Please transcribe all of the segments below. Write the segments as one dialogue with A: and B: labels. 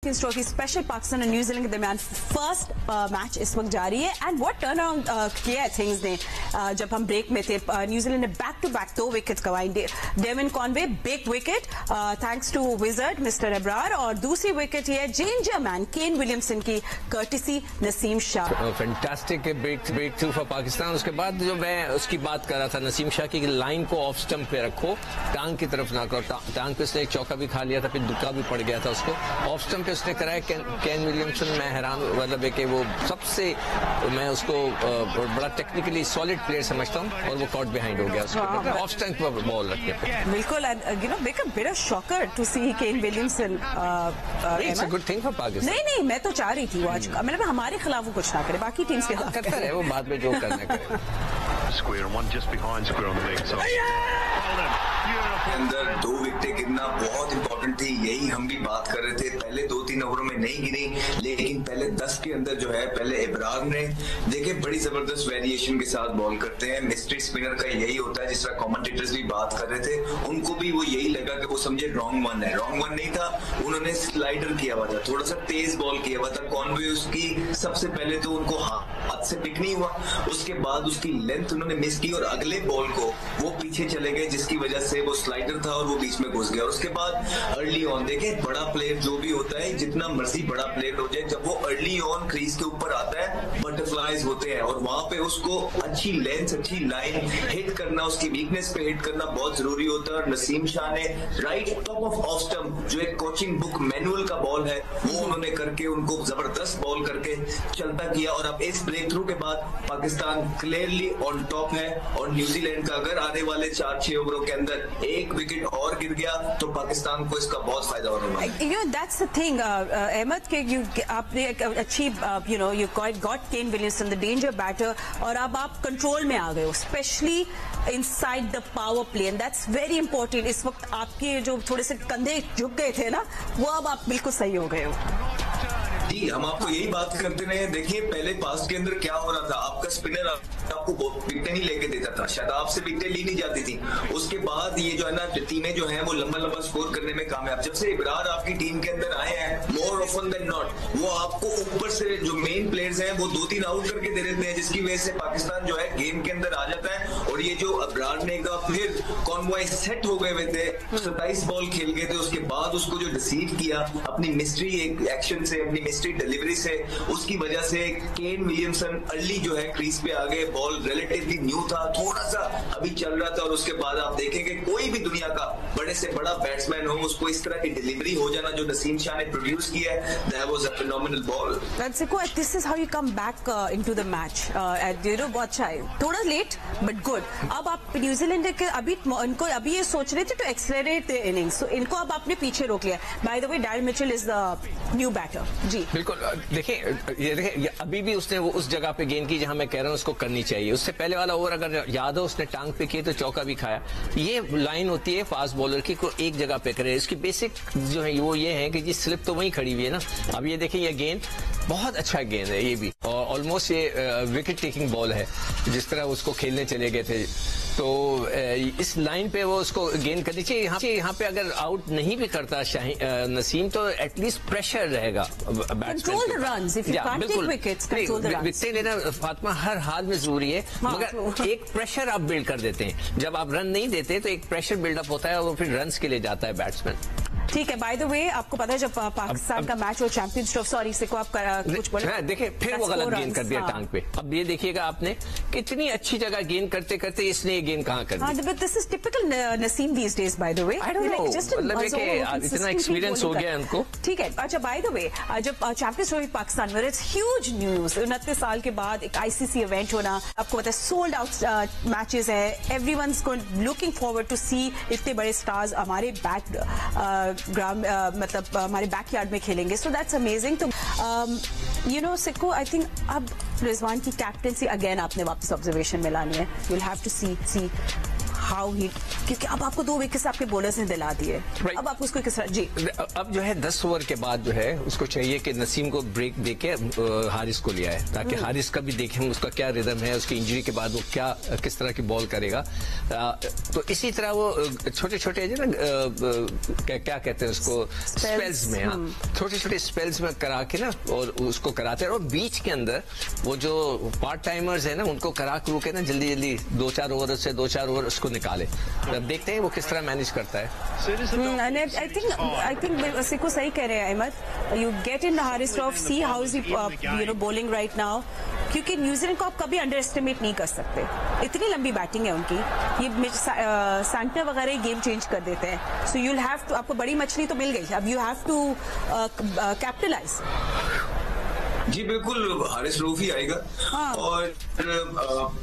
A: Champions trophy special Pakistan और New Zealand के दरमियान फर्स्ट मैच इस वक्त जारी है एंड व्हाट टर्न अराउंड किया है थिंग्स ने। जब हम ब्रेक में थे न्यूजीलैंड ने बैक टू बैक 2 विकेट्स गंवाई। Devon Conway big wicket thanks to wizard mister Abrar, और दूसरी विकेट ये डेंजर मैन केन विलियमसन की courtesy Naseem Shah.
B: Fantastic break through for Pakistan. उसके बाद जो मैं उसकी बात कर रहा था नसीम शाह की लाइन को ऑफ स्टंप पे रखो, टांग की तरफ ना करो। टांग पे उसने एक चौका भी खा लिया था, फिर दुक्का भी पड़ गया था उसको। ऑफ स्टंप पे उसने कराया केन विलियमसन। मैं हैरान, मतलब है कि वो सबसे मैं उसको बड़ा टेक्निकली सॉलिड प्लेयर समझता हूँ, और वो कॉट बिहाइंड हो गया उसको ऑफ स्टंप पर बॉल रखने पे।
A: बिल्कुल, you know big a bit of shocker to see Kane Williamson.
B: It's a good thing for Pakistan.
A: नहीं, मैं तो चाह रही थी वो आज, मतलब हमारे खिलाफ वो कुछ ना करे, बाकी टीम्स के खिलाफ
B: करता रहे, वो बाद में जो करना करे।
C: Square one just behind Square on the leg side.
D: अंदर 2 विकेटें गिरना बहुत इंपॉर्टेंट थी, यही हम भी बात कर रहे थे। पहले 2-3 ओवरों में नहीं गिरी, लेकिन पहले 10 के अंदर जो है पहले इब्रार ने देखे बड़ी जबरदस्त वेरिएशन के साथ बॉल करते हैं। मिस्ट्री स्पिनर का यही होता है, जिस तरह कमेंटेटर्स भी बात कर रहे थे, उनको भी वो यही लगा कि वो समझे रॉन्ग वन है। रॉन्ग वन नहीं था, उन्होंने स्लाइडर किया हुआ था, थोड़ा सा तेज बॉल किया हुआ था। कॉनवे उसकी सबसे पहले तो उनको हाथ से पिक नहीं हुआ, उसके बाद उसकी लेंथ उन्होंने मिस की और अगले बॉल को वो पीछे चले गए, जिसकी वजह से वो स्लाइडर था और वो बीच में घुस गया। और उसके बाद अर्ली ऑन देखे, बड़ा प्लेयर जो भी होता है, जितना मर्जी बड़ा प्लेयर हो जाए, जब वो अर्ली ऑन क्रीज के ऊपर आता है बटरफ्लाईज होते हैं, और वहां पे उसको अच्छी लेंथ अच्छी लाइन हिट करना, उसकी वीकनेस पे हिट करना बहुत जरूरी होता है। और नसीम शाह ने राइट टॉप ऑफ स्टंप, जो एक कोचिंग बुक मैनुअल का बॉल है, वो उन्होंने करके उनको जबरदस्त बॉल करके चलता किया। और अब इस ब्रेक थ्रू के बाद पाकिस्तान क्लियरली ऑन टॉप है, और न्यूजीलैंड का अगर आने वाले 4-6 ओवरों के अंदर एक विकेट और गिर गया तो पाकिस्तान को इसका बहुत फायदा होने वाला है।
A: You know, that's the thing, Ahmad, के आपने अच्छी you got Kane Williamson the danger batter, और अब आप कंट्रोल में आ गए हो, specially inside the power play, and that's very important. इस वक्त आपके जो थोड़े से कंधे झुक गए थे ना, वो अब आप बिल्कुल सही हो गए हो।
D: जी, हम आपको यही बात करते रहे। देखिए पहले पास्ट के अंदर क्या हो रहा था, आपका स्पिनर आपको विकेटें नहीं लेके देता था, शायद आपसे विकेटें ली नहीं जाती थी। उसके बाद ये जो है ना, टीमें जो हैं वो लंबा लंबा स्कोर करने में कामयाब। जब से इब्रार आपकी टीम के अंदर आए हैं, मोर ऑफन देन नॉट वो आपको ऊपर से जो मेन प्लेयर्स हैं वो 2-3 आउट करके दे देते हैं, जिसकी वजह से पाकिस्तान जो है गेम के अंदर आ जाता है। और ये जो इब्रार ने का फिर कॉनवॉय सेट हो गए हुए थे, 27 बॉल खेल गए थे, उसके बाद उसको जो रिसीव किया अपनी मिस्ट्री एक्शन से, अपनी मिस्ट्री डिलीवरी से, उसकी वजह से केन विलियमसन अर्ली जो है क्रीज पे आ गए। बॉल रिलेटिवली न्यू था, थोड़ा सा अभी चल रहा था, और उसके बाद आप देखेंगे कोई भी दुनिया का बड़े से बड़ा बैट्समैन हो, उसको इस तरह की डिलीवरी हो जाना जो नसीम शाह ने प्रोड्यूस किया है, that was a phenomenal ball.
A: This is how you come back into the match, बहुत अच्छा है, थोड़ा लेट बट गुड। अब आप न्यूजीलैंड के इनको अभी ये सोच रहे थे टू एक्सेलरेट द इनिंग्स, तो इनको अब आपने पीछे रोक लिया। By the way Daryl Mitchell is the new batter. जी
B: बिल्कुल, देखिए अभी भी उसने वो उस जगह पे गेंद की जहां मैं कह रहा हूं उसको करनी चाहिए। उससे पहले वाला ओवर अगर याद हो, उसने टांग पे किए तो चौका भी खाया। ये लाइन होती है फास्ट बॉलर की, को एक जगह पे करे। इसकी बेसिक जो है वो ये है कि जी स्लिप तो वहीं खड़ी हुई है ना। अब ये देखिए, ये गेंद बहुत अच्छा गेंद है, ये भी, और ऑलमोस्ट ये विकेट टेकिंग बॉल है, जिस तरह उसको खेलने चले गए थे। तो इस लाइन पे वो उसको गेंद करनी चाहिए। यहाँ पे अगर आउट नहीं भी करता नसीम, तो एटलीस्ट प्रेशर रहेगा विकेट लेना फातिमा हर हाल में जरूरी है। मगर एक प्रेशर आप बिल्ड कर देते हैं, जब आप रन नहीं देते तो एक प्रेशर बिल्डअप होता है और फिर रन के लिए जाता है बैट्समैन।
A: ठीक है, बाय द वे आपको पता है जब पाकिस्तान का मैच हो चैंपियंस ट्रॉफी, सॉरी इसे को आप कुछ बोले,
B: देखिए फिर वो गलत गेंद कर दिया टांग पे। अब ये देखिएगा आपने कितनी अच्छी जगह गेंद करते करते इसने ये गेंद कहाँ कर दी।
A: But this is typical Naseem these days, by the way.
B: I don't know, मतलब इतना एक्सपीरियंस हो गया उनको।
A: ठीक है, अच्छा बाय द वे, जब चैंपियंस ट्रॉफी पाकिस्तान में, इट्स ह्यूज न्यूज, 29 साल के बाद एक आईसीसी इवेंट होना, आपको पता है सोल्ड आउट मैचेस है, एवरीवनस लुकिंग फॉरवर्ड टू सी इतने बड़े स्टार्स हमारे मतलब हमारे बैकयार्ड में खेलेंगे, सो दैट्स अमेजिंग। तो यू नो सिक्को, आई थिंक अब रिजवान की कैप्टेंसी अगेन आपने वापस ऑब्जर्वेशन में लानी है। You will have to see how he, क्योंकि अब आपको 2 विकेट्स आपके बॉलर्स ने दिला दिए, अब आप उसको किस तरह जी
B: अब जो है 10 ओवर के बाद जो है उसको चाहिए कि नसीम को ब्रेक देके हारिस को लिया है, ताकि हारिस का भी देखें उसका क्या रिदम है, उसकी इंजरी के बाद वो क्या किस तरह की बॉल करेगा। तो इसी तरह वो छोटे छोटे जो ना क्या कहते हैं उसको स्पेल्स में, छोटे छोटे स्पेल्स में करा के ना और उसको कराते हैं। और बीच के अंदर वो जो पार्ट टाइमर्स है ना उनको करा करू के ना जल्दी जल्दी 2-4 ओवर से 2-4 ओवर उसको निकाले। अब देखते हैं वो किस तरह मैनेज करता है।
A: आई थिंक सिको सही कह रहे हैं Ahmad, you get in Haris Rauf, see how is he bowling right now, क्योंकि न्यूजीलैंड को आप कभी अंडर एस्टिमेट नहीं कर सकते, इतनी लंबी बैटिंग है उनकी। ये सैंटनर वगैरह गेम चेंज कर देते हैं। सो यू हैव टू, आपको बड़ी मछली तो मिल गई, अब यू हैव टू कैपिटलाइज।
D: जी बिल्कुल, हारिस रऊफ ही आएगा। हाँ। और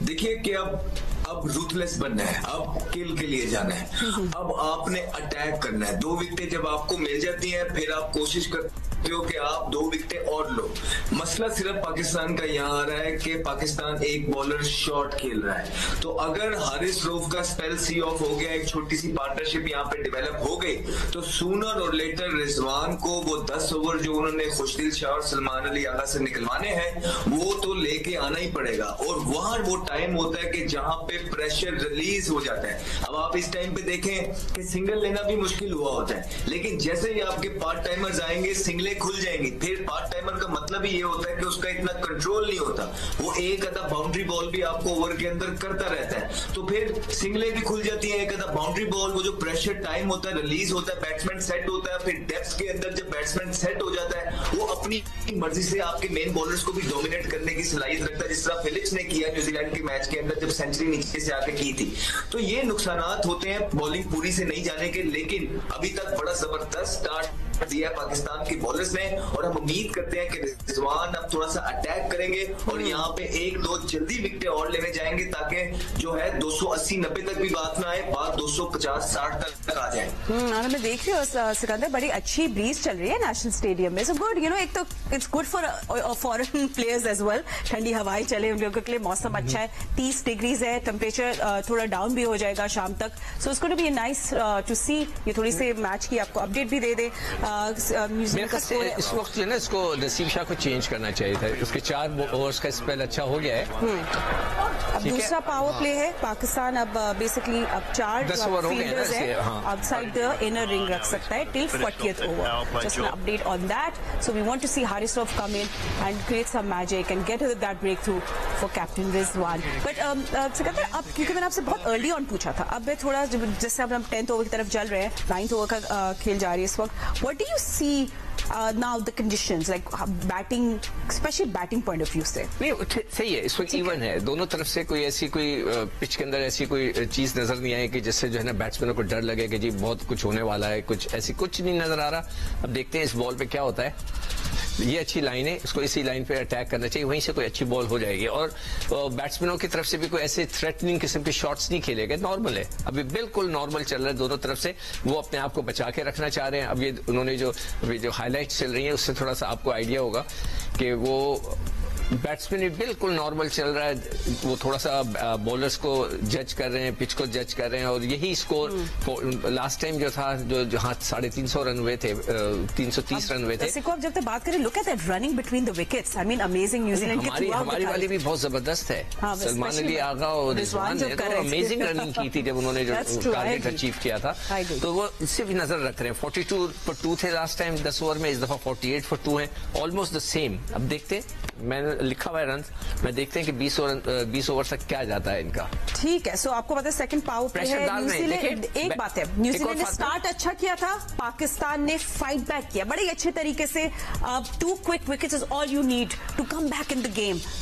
D: देखिए कि अब रूथलेस बनना है, अब किल के लिए जाना है, अब आपने अटैक करना है। 2 विकेटें जब आपको मिल जाती हैं फिर आप कोशिश करते हो कि आप 2 विकेटें और लो। मसला सिर्फ पाकिस्तान का यहाँ आ रहा है कि पाकिस्तान एक बॉलर शॉर्ट खेल रहा है। तो अगर हारिस रऊफ का स्पेल सी ऑफ हो गया, एक छोटी सी पार्टनरशिप यहाँ पे डेवलप हो गई, तो सूनर और लेटर रिजवान को वो 10 ओवर जो उन्होंने खुशदिल शाह और सलमान अली आगा से निकलवाने हैं वो तो लेके आना ही पड़ेगा। और वहां वो टाइम होता है कि जहां पे प्रेशर रिलीज हो जाता है। अब आप इस टाइम पे देखें कि सिंगल लेना भी मुश्किल हुआ होता है, लेकिन जैसे ही आपके पार्ट टाइमर्स आएंगे सिंगलें खुल जाएंगी। फिर पार्ट टाइमर का मतलब ही ये होता है कि उसका इतना कंट्रोल नहीं होता, वो एक आधा बाउंड्री बॉल भी आपको ओवर के अंदर करता रहता है, तो फिर सिंगलें भी खुल जाती है। एक आधा बाउंड्री बॉल, वो जो प्रेशर टाइम होता है रिलीज होता है, बैट्समैन सेट होता है। फिर डेप्थ के अंदर जब बैट्समैन सेट हो जाता है वो अपनी मर्जी से आपके मेन बॉलर्स को भी डोमिनेट करने की सलाहियत रखता है, जिस तरह फिलिप्स ने किया न्यूजीलैंड के मैच के अंदर जब सेंचुरी नीचे से आके की थी। तो ये नुकसानात होते हैं बॉलिंग पूरी से नहीं जाने के, लेकिन अभी तक बड़ा जबरदस्त स्टार्ट दिया पाकिस्तान के बॉलर्स ने और हम उम्मीद करते हैं कि रिजवान अब थोड़ा सा अटैक करेंगे और यहाँ पे 1-2 जल्दी विकेटें और लेने जाएंगे ताकि जो है 280-90 तक भी बात ना आए, बात 250-60 तक आ जाए।
A: मैं देख रही हूँ सिकंदर, बड़ी अच्छी ब्रीज चल रही है नेशनल स्टेडियम में। सो गुड, एक तो it's good for foreign players as well, ठंडी हवाएं चले उन लोगों के लिए, मौसम अच्छा है, 30 डिग्रीज है, टेम्परेचर थोड़ा डाउन भी हो जाएगा शाम तक। So it's going to be nice to see. ये थोड़ी सी मैच की आपको अपडेट भी दे दे।
B: इस वक्त जो ना इसको नसीम शाह को चेंज करना चाहिए था, उसके 4 ओवर्स का स्पेल अच्छा हो गया है।
A: अब दूसरा पावर प्ले है पाकिस्तान, अब बेसिकली अब 4 फील्डर्स है आउटसाइड द इनर रिंग रख सकता है till 40th over. Just an update on that. So we want to see Haris Rauf come in and create some magic and get that break through for captain Rizwan. But Sikandar, अब क्योंकि मैंने आपसे बहुत early on पूछा था, अब मैं थोड़ा जैसे अब हम 10th ओवर की तरफ चल रहे हैं, 9th ओवर का खेल जा रही है इस वक्त, what do you see now the conditions like batting, especially batting point of view से?
B: नहीं सही है, इस वक्त इवन है दोनों तरफ से, कोई ऐसी कोई पिच के अंदर ऐसी कोई चीज नजर नहीं आई कि जिससे जो है ना बैट्समैनों को डर लगे कि जी बहुत कुछ होने वाला है, कुछ ऐसी कुछ नहीं नजर आ रहा। अब देखते हैं इस बॉल पे क्या होता है। ये अच्छी लाइन है, इसको इसी लाइन पे अटैक करना चाहिए, वहीं से कोई अच्छी बॉल हो जाएगी। और बैट्समैनों की तरफ से भी कोई ऐसे थ्रेटनिंग किस्म के शॉट्स नहीं खेले गए, नॉर्मल है, अभी बिल्कुल नॉर्मल चल रहा है दोनों तरफ से। वो अपने आप को बचा के रखना चाह रहे हैं। अब ये उन्होंने जो हाईलाइट्स चल रही है उससे थोड़ा सा आपको आइडिया होगा कि वो बैट्समैन भी बिल्कुल नॉर्मल चल रहा है, वो थोड़ा सा बॉलर्स को जज कर रहे हैं, पिच को जज कर रहे हैं। और यही स्कोर लास्ट टाइम जो था, जो हाँ 350 रन हुए थे, 330 रन हुए थे।
A: अब जब तक बात करें, look at that running between the wickets, I mean amazing. New Zealand की
B: हमारी वाली भी बहुत जबरदस्त है। सलमान अली आगा और रिजवान ने तो अमेजिंग रनिंग की थी जब उन्होंने जो टारगेट अचीव किया था, तो वो इससे भी नजर रख रहे हैं। 42 for 2 थे लास्ट टाइम 10 ओवर में, इस दफा 48 for 2 है, ऑलमोस्ट द सेम। अब देखते हैं, मैंने लिखा हुआ है रन, मैं देखते हैं कि 20 ओवर तक क्या जाता है इनका।
A: ठीक है, सो आपको पता है सेकंड पावर प्ले है न्यूजीलैंड। एक बात है, न्यूजीलैंड ने स्टार्ट अच्छा किया था, पाकिस्तान ने फाइट बैक किया बड़े अच्छे तरीके से। 2 quick wickets is all you need to come back in the game.